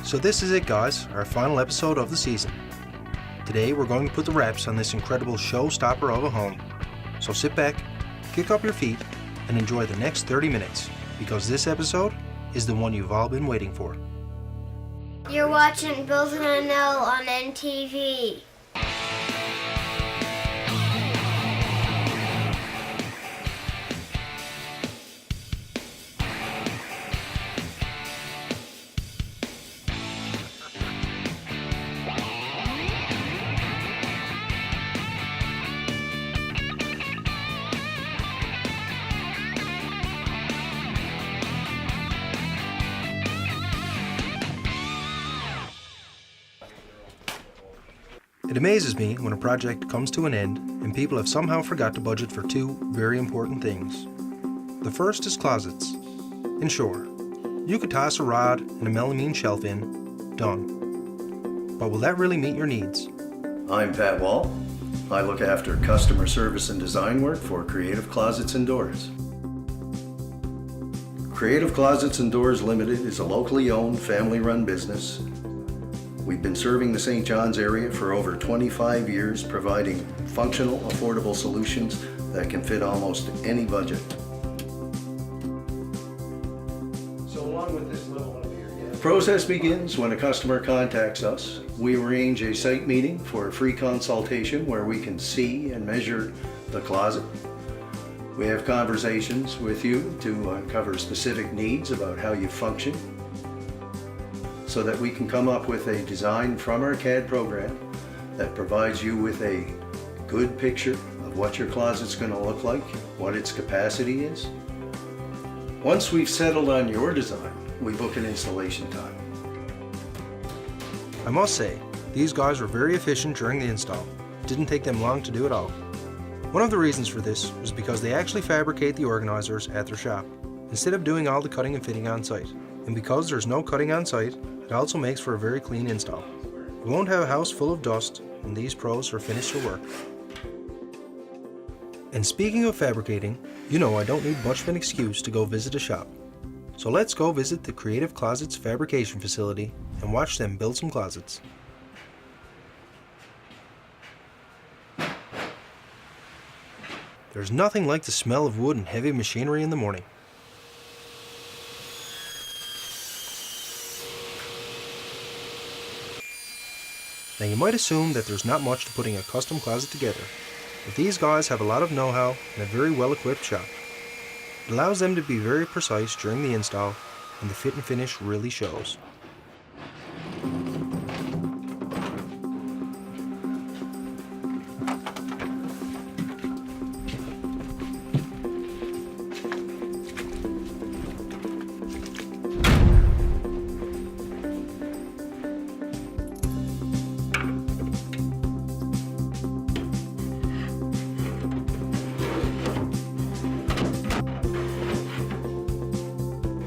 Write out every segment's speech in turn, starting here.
So this is it, guys, our final episode of the season. Today we're going to put the wraps on this incredible showstopper of a home. So sit back, kick up your feet, and enjoy the next 30 minutes, because this episode is the one you've all been waiting for. You're watching Bills and Annelle on NTV. It amazes me when a project comes to an end and people have somehow forgot to budget for two very important things. The first is closets. And sure, you could toss a rod and a melamine shelf in, done. But will that really meet your needs? I'm Pat Wall. I look after customer service and design work for Creative Closets and Doors. Creative Closets and Doors Limited is a locally owned, family-run business. We've been serving the St. John's area for over 25 years, providing functional, affordable solutions that can fit almost any budget. So along with this level up here, the process begins when a customer contacts us. We arrange a site meeting for a free consultation where we can see and measure the closet. We have conversations with you to uncover specific needs about how you function, so that we can come up with a design from our CAD program that provides you with a good picture of what your closet's going to look like, what its capacity is. Once we've settled on your design, we book an installation time. I must say, these guys were very efficient during the install. It didn't take them long to do it all. One of the reasons for this was because they actually fabricate the organizers at their shop, instead of doing all the cutting and fitting on site. And because there's no cutting on site, it also makes for a very clean install. You won't have a house full of dust when these pros are finished their work. And speaking of fabricating, you know I don't need much of an excuse to go visit a shop. So let's go visit the Creative Closets fabrication facility and watch them build some closets. There's nothing like the smell of wood and heavy machinery in the morning. Now you might assume that there's not much to putting a custom closet together, but these guys have a lot of know-how and a very well-equipped shop. It allows them to be very precise during the install, and the fit and finish really shows.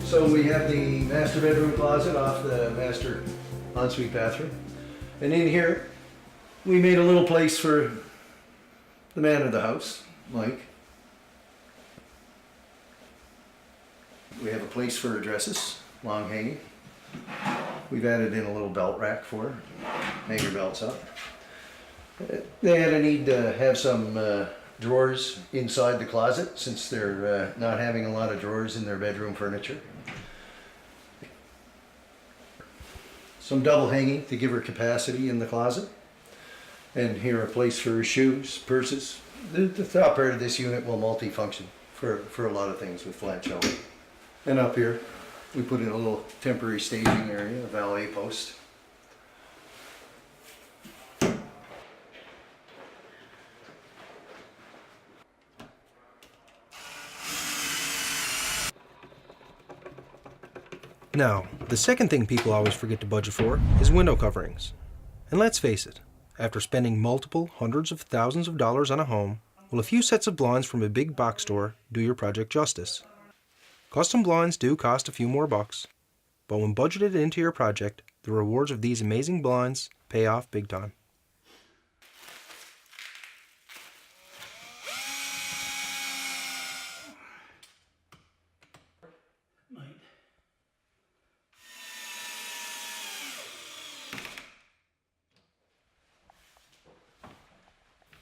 So we have the master bedroom closet off the master ensuite bathroom. And in here, we made a little place for the man of the house, Mike. We have a place for her dresses, long hanging. We've added in a little belt rack for her, hang her belts up. They had a need to have some drawers inside the closet since they're not having a lot of drawers in their bedroom furniture. Some double hanging to give her capacity in the closet. And here a place for her shoes, purses. The top part of this unit will multi-function for a lot of things with flat shelving. And up here, we put in a little temporary staging area, a valet post. Now, the second thing people always forget to budget for is window coverings. And let's face it, after spending multiple hundreds of thousands of dollars on a home, will a few sets of blinds from a big box store do your project justice? Custom blinds do cost a few more bucks, but when budgeted into your project, the rewards of these amazing blinds pay off big time.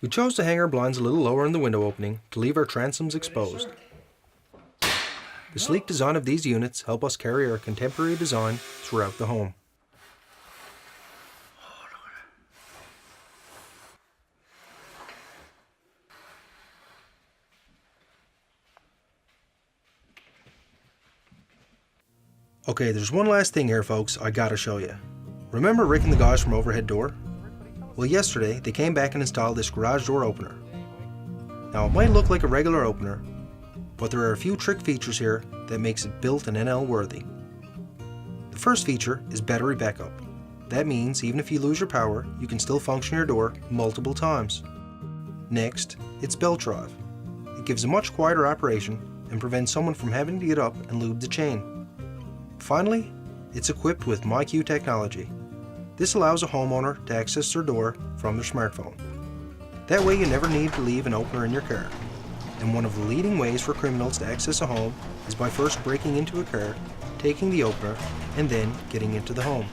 We chose to hang our blinds a little lower in the window opening to leave our transoms exposed. The sleek design of these units help us carry our contemporary design throughout the home. Okay, there's one last thing here, folks, I gotta show you. Remember Rick and the guys from Overhead Door? Well, yesterday they came back and installed this garage door opener. Now, it might look like a regular opener, but there are a few trick features here that makes it built and NL worthy. The first feature is battery backup. That means even if you lose your power, you can still function your door multiple times. Next, it's belt drive. It gives a much quieter operation and prevents someone from having to get up and lube the chain. Finally, it's equipped with MyQ technology. This allows a homeowner to access their door from their smartphone. That way you never need to leave an opener in your car. And one of the leading ways for criminals to access a home is by first breaking into a car, taking the opener, and then getting into the home.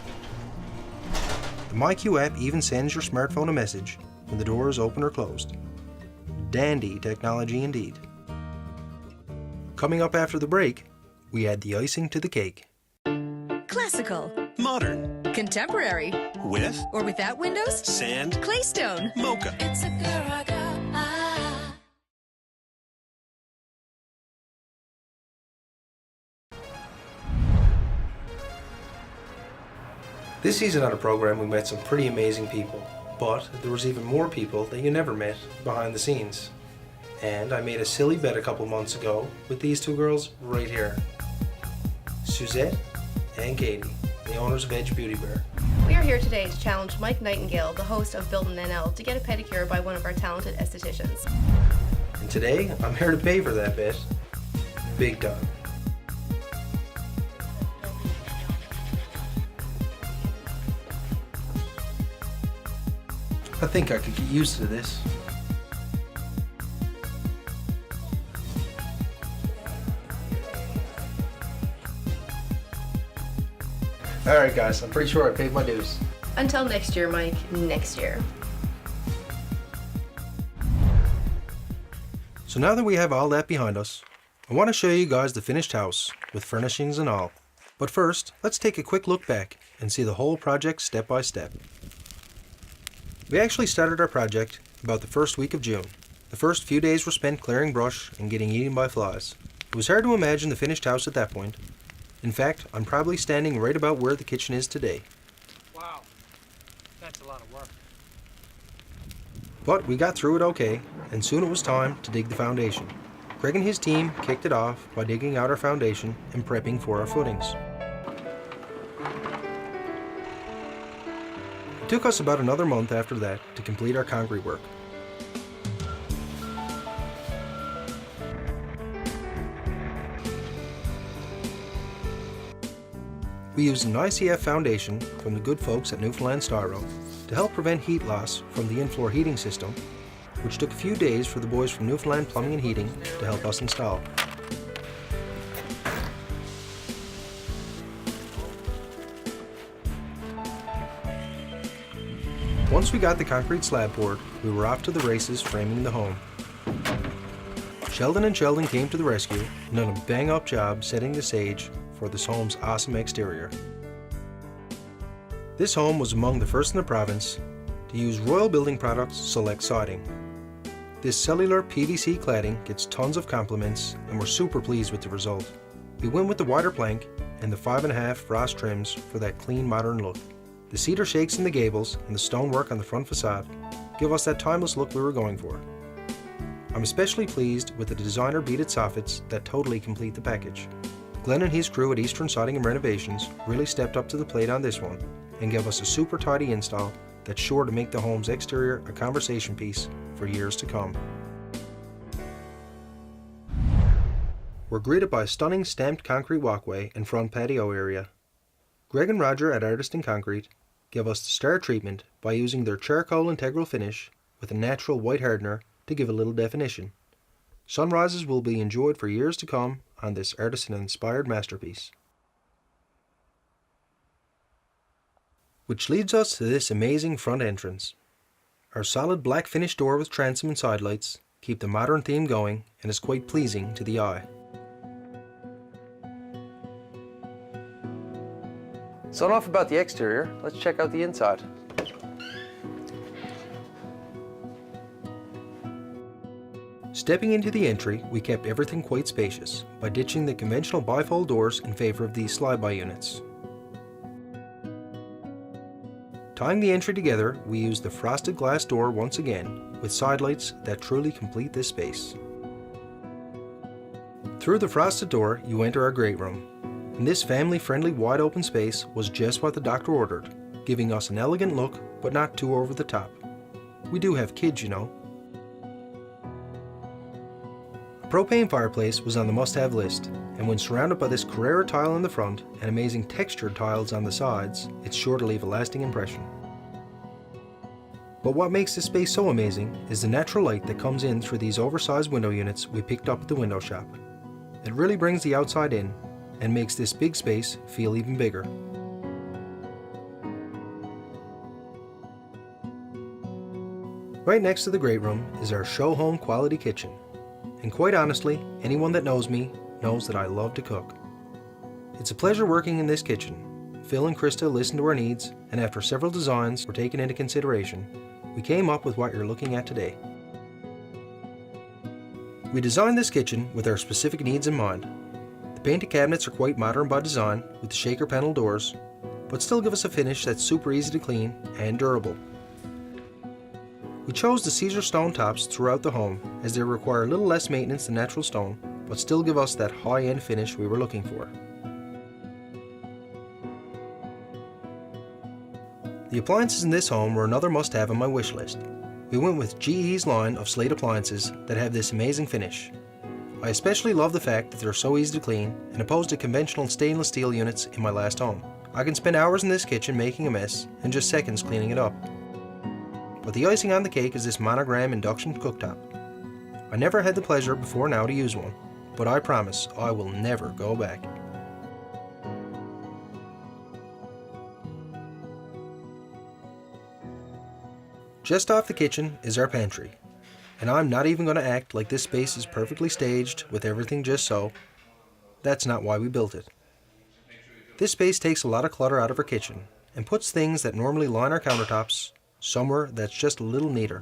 The MyQ app even sends your smartphone a message when the door is open or closed. Dandy technology indeed. Coming up after the break, we add the icing to the cake. Classical. Modern. Contemporary. With Or without windows? sand. Claystone. Mocha. It's a girl. This season on the program we met some pretty amazing people, but there was even more people that you never met behind the scenes. And I made a silly bet a couple months ago with these two girls right here. Suzette and Katie, the owners of Edge Beauty Bear. We are here today to challenge Mike Nightingale, the host of Build an NL, to get a pedicure by one of our talented estheticians. And today, I'm here to pay for that bet. Big time. I think I could get used to this. Alright guys, I'm pretty sure I paid my dues. Until next year, Mike, next year. So now that we have all that behind us, I want to show you guys the finished house with furnishings and all. But first, let's take a quick look back and see the whole project step by step. We actually started our project about the first week of June. The first few days were spent clearing brush and getting eaten by flies. It was hard to imagine the finished house at that point. In fact, I'm probably standing right about where the kitchen is today. Wow, that's a lot of work. But we got through it okay, and soon it was time to dig the foundation. Greg and his team kicked it off by digging out our foundation and prepping for our footings. It took us about another month after that to complete our concrete work. We used an ICF foundation from the good folks at Newfoundland Styro to help prevent heat loss from the in-floor heating system, which took a few days for the boys from Newfoundland Plumbing and Heating to help us install. Once we got the concrete slab poured, we were off to the races framing the home. Sheldon and Sheldon came to the rescue and done a bang-up job setting the stage for this home's awesome exterior. This home was among the first in the province to use Royal Building Products Select Siding. This cellular PVC cladding gets tons of compliments and we're super pleased with the result. We went with the wider plank and the 5.5 frost trims for that clean modern look. The cedar shakes in the gables and the stonework on the front facade give us that timeless look we were going for. I'm especially pleased with the designer beaded soffits that totally complete the package. Glenn and his crew at Eastern Siding and Renovations really stepped up to the plate on this one and gave us a super tidy install that's sure to make the home's exterior a conversation piece for years to come. We're greeted by a stunning stamped concrete walkway and front patio area. Greg and Roger at Artist in Concrete give us the star treatment by using their charcoal integral finish with a natural white hardener to give a little definition. Sunrises will be enjoyed for years to come on this artisan-inspired masterpiece. Which leads us to this amazing front entrance. Our solid black finish door with transom and side lights keep the modern theme going and is quite pleasing to the eye. So enough about the exterior, let's check out the inside. Stepping into the entry, we kept everything quite spacious by ditching the conventional bifold doors in favor of these slide-by units. Tying the entry together, we used the frosted glass door once again with side lights that truly complete this space. Through the frosted door, you enter our great room. And this family-friendly wide open space was just what the doctor ordered, giving us an elegant look but not too over the top. We do have kids, you know. A propane fireplace was on the must-have list, and when surrounded by this Carrera tile in the front and amazing textured tiles on the sides, it's sure to leave a lasting impression. But what makes this space so amazing is the natural light that comes in through these oversized window units we picked up at the window shop. It really brings the outside in and makes this big space feel even bigger. Right next to the great room is our show home quality kitchen. And quite honestly, anyone that knows me knows that I love to cook. It's a pleasure working in this kitchen. Phil and Krista listened to our needs, and after several designs were taken into consideration, we came up with what you're looking at today. We designed this kitchen with our specific needs in mind. The painted cabinets are quite modern by design with the shaker panel doors, but still give us a finish that's super easy to clean and durable. We chose the Caesar stone tops throughout the home as they require a little less maintenance than natural stone, but still give us that high-end finish we were looking for. The appliances in this home were another must-have on my wish list. We went with GE's line of slate appliances that have this amazing finish. I especially love the fact that they're so easy to clean, and opposed to conventional stainless steel units in my last home. I can spend hours in this kitchen making a mess and just seconds cleaning it up. But the icing on the cake is this monogram induction cooktop. I never had the pleasure before now to use one, but I promise I will never go back. Just off the kitchen is our pantry. And I'm not even going to act like this space is perfectly staged with everything just so. That's not why we built it. This space takes a lot of clutter out of our kitchen and puts things that normally line our countertops somewhere that's just a little neater.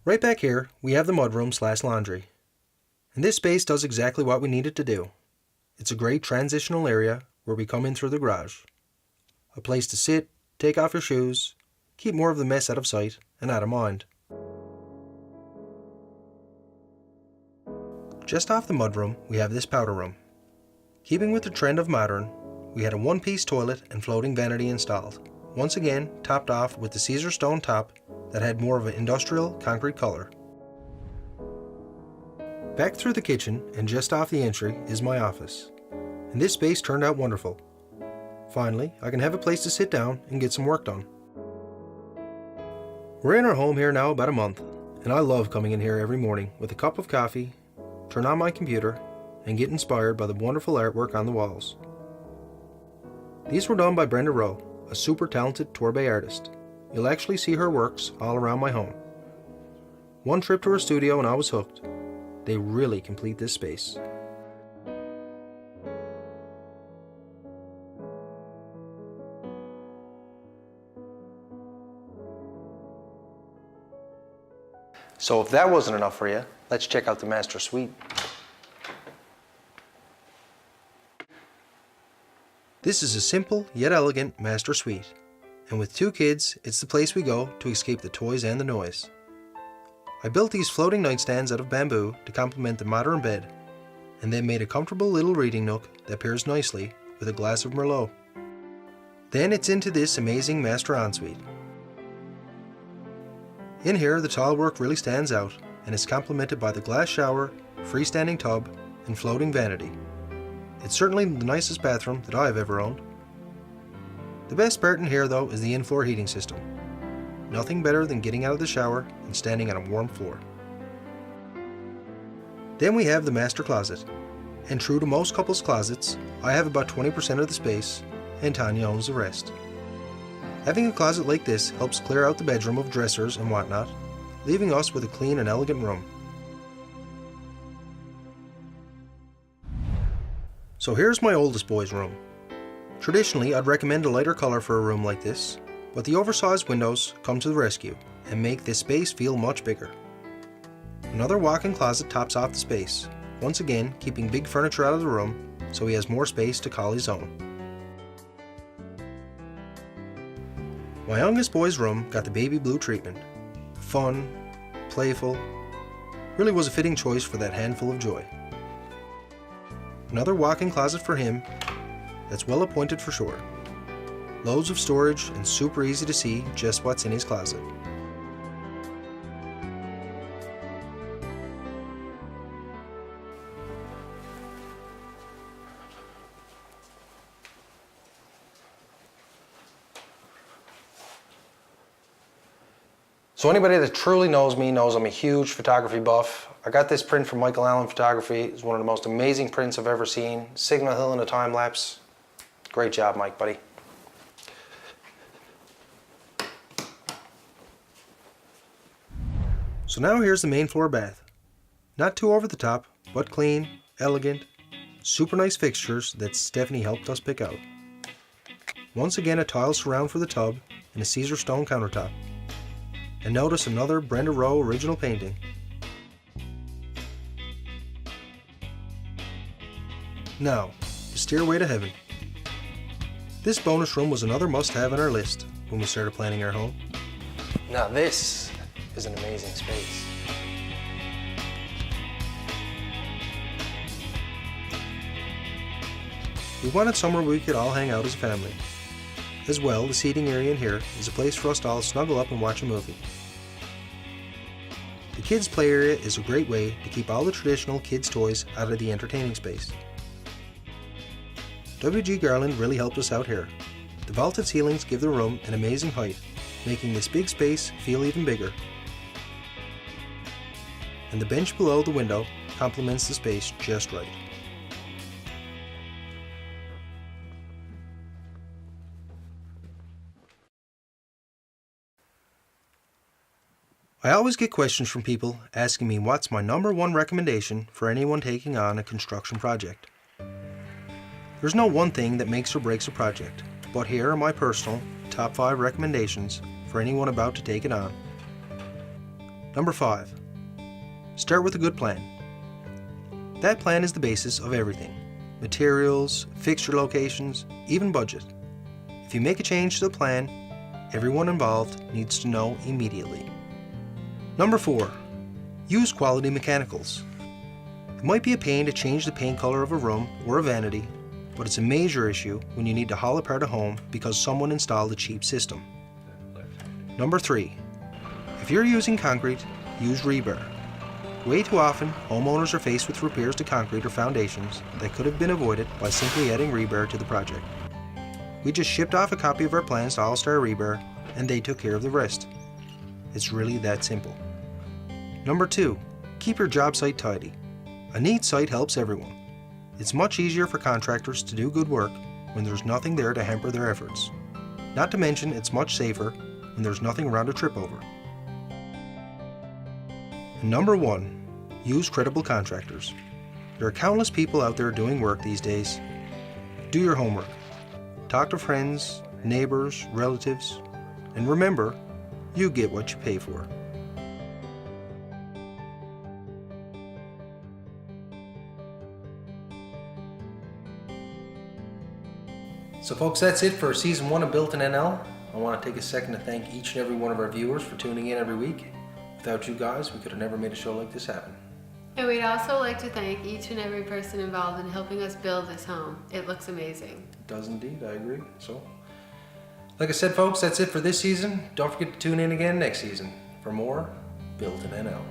Right back here, we have the mudroom/laundry. And this space does exactly what we need it to do. It's a great transitional area where we come in through the garage. A place to sit, take off your shoes, keep more of the mess out of sight and out of mind. Just off the mudroom, we have this powder room. Keeping with the trend of modern, we had a one-piece toilet and floating vanity installed. Once again, topped off with the Caesar stone top that had more of an industrial concrete color. Back through the kitchen and just off the entry is my office. And this space turned out wonderful. Finally, I can have a place to sit down and get some work done. We're in our home here now about a month, and I love coming in here every morning with a cup of coffee, turn on my computer, and get inspired by the wonderful artwork on the walls. These were done by Brenda Rowe, a super talented Torbay artist. You'll actually see her works all around my home. One trip to her studio and I was hooked. They really complete this space. So if that wasn't enough for you, let's check out the master suite. This is a simple yet elegant master suite. And with 2 kids, it's the place we go to escape the toys and the noise. I built these floating nightstands out of bamboo to complement the modern bed, and then made a comfortable little reading nook that pairs nicely with a glass of Merlot. Then it's into this amazing master ensuite. In here, the tile work really stands out and is complemented by the glass shower, freestanding tub, and floating vanity. It's certainly the nicest bathroom that I've ever owned. The best part in here, though, is the in-floor heating system. Nothing better than getting out of the shower and standing on a warm floor. Then we have the master closet. And true to most couples' closets, I have about 20% of the space, and Tanya owns the rest. Having a closet like this helps clear out the bedroom of dressers and whatnot, leaving us with a clean and elegant room. So here's my oldest boy's room. Traditionally, I'd recommend a lighter color for a room like this, but the oversized windows come to the rescue and make this space feel much bigger. Another walk-in closet tops off the space, once again keeping big furniture out of the room so he has more space to call his own. My youngest boy's room got the baby blue treatment. Fun, playful, really was a fitting choice for that handful of joy. Another walk-in closet for him that's well appointed for sure. Loads of storage and super easy to see just what's in his closet. So anybody that truly knows me knows I'm a huge photography buff. I got this print from Michael Allen Photography. It's one of the most amazing prints I've ever seen. Signal Hill in a time lapse. Great job, Mike, buddy. So now here's the main floor bath. Not too over the top, but clean, elegant, super nice fixtures that Stephanie helped us pick out. Once again, a tile surround for the tub and a Caesar stone countertop. And notice another Brenda Rowe original painting. Now, the stairway to heaven. This bonus room was another must-have on our list when we started planning our home. Now this is an amazing space. We wanted somewhere we could all hang out as a family. As well, the seating area in here is a place for us to all snuggle up and watch a movie. The kids' play area is a great way to keep all the traditional kids' toys out of the entertaining space. WG Garland really helped us out here. The vaulted ceilings give the room an amazing height, making this big space feel even bigger. And the bench below the window complements the space just right. I always get questions from people asking me what's my #1 recommendation for anyone taking on a construction project. There's no one thing that makes or breaks a project, but here are my personal top 5 recommendations for anyone about to take it on. Number 5. Start with a good plan. That plan is the basis of everything. Materials, fixture locations, even budget. If you make a change to the plan, everyone involved needs to know immediately. Number 4. Use quality mechanicals. It might be a pain to change the paint color of a room or a vanity, but it's a major issue when you need to haul apart a home because someone installed a cheap system. Number 3. If you're using concrete, use rebar. Way too often, homeowners are faced with repairs to concrete or foundations that could have been avoided by simply adding rebar to the project. We just shipped off a copy of our plans to All Star Rebar, and they took care of the rest. It's really that simple. Number 2. Keep your job site tidy. A neat site helps everyone. It's much easier for contractors to do good work when there's nothing there to hamper their efforts. Not to mention, it's much safer when there's nothing around to trip over. And number 1. Use credible contractors. There are countless people out there doing work these days. Do your homework. Talk to friends, neighbors, relatives, and remember, you get what you pay for. So folks, that's it for Season 1 of Built in NL. I want to take a second to thank each and every one of our viewers for tuning in every week. Without you guys, we could have never made a show like this happen. And we'd also like to thank each and every person involved in helping us build this home. It looks amazing. It does indeed, I agree. So, like I said folks, that's it for this season. Don't forget to tune in again next season for more Built in NL.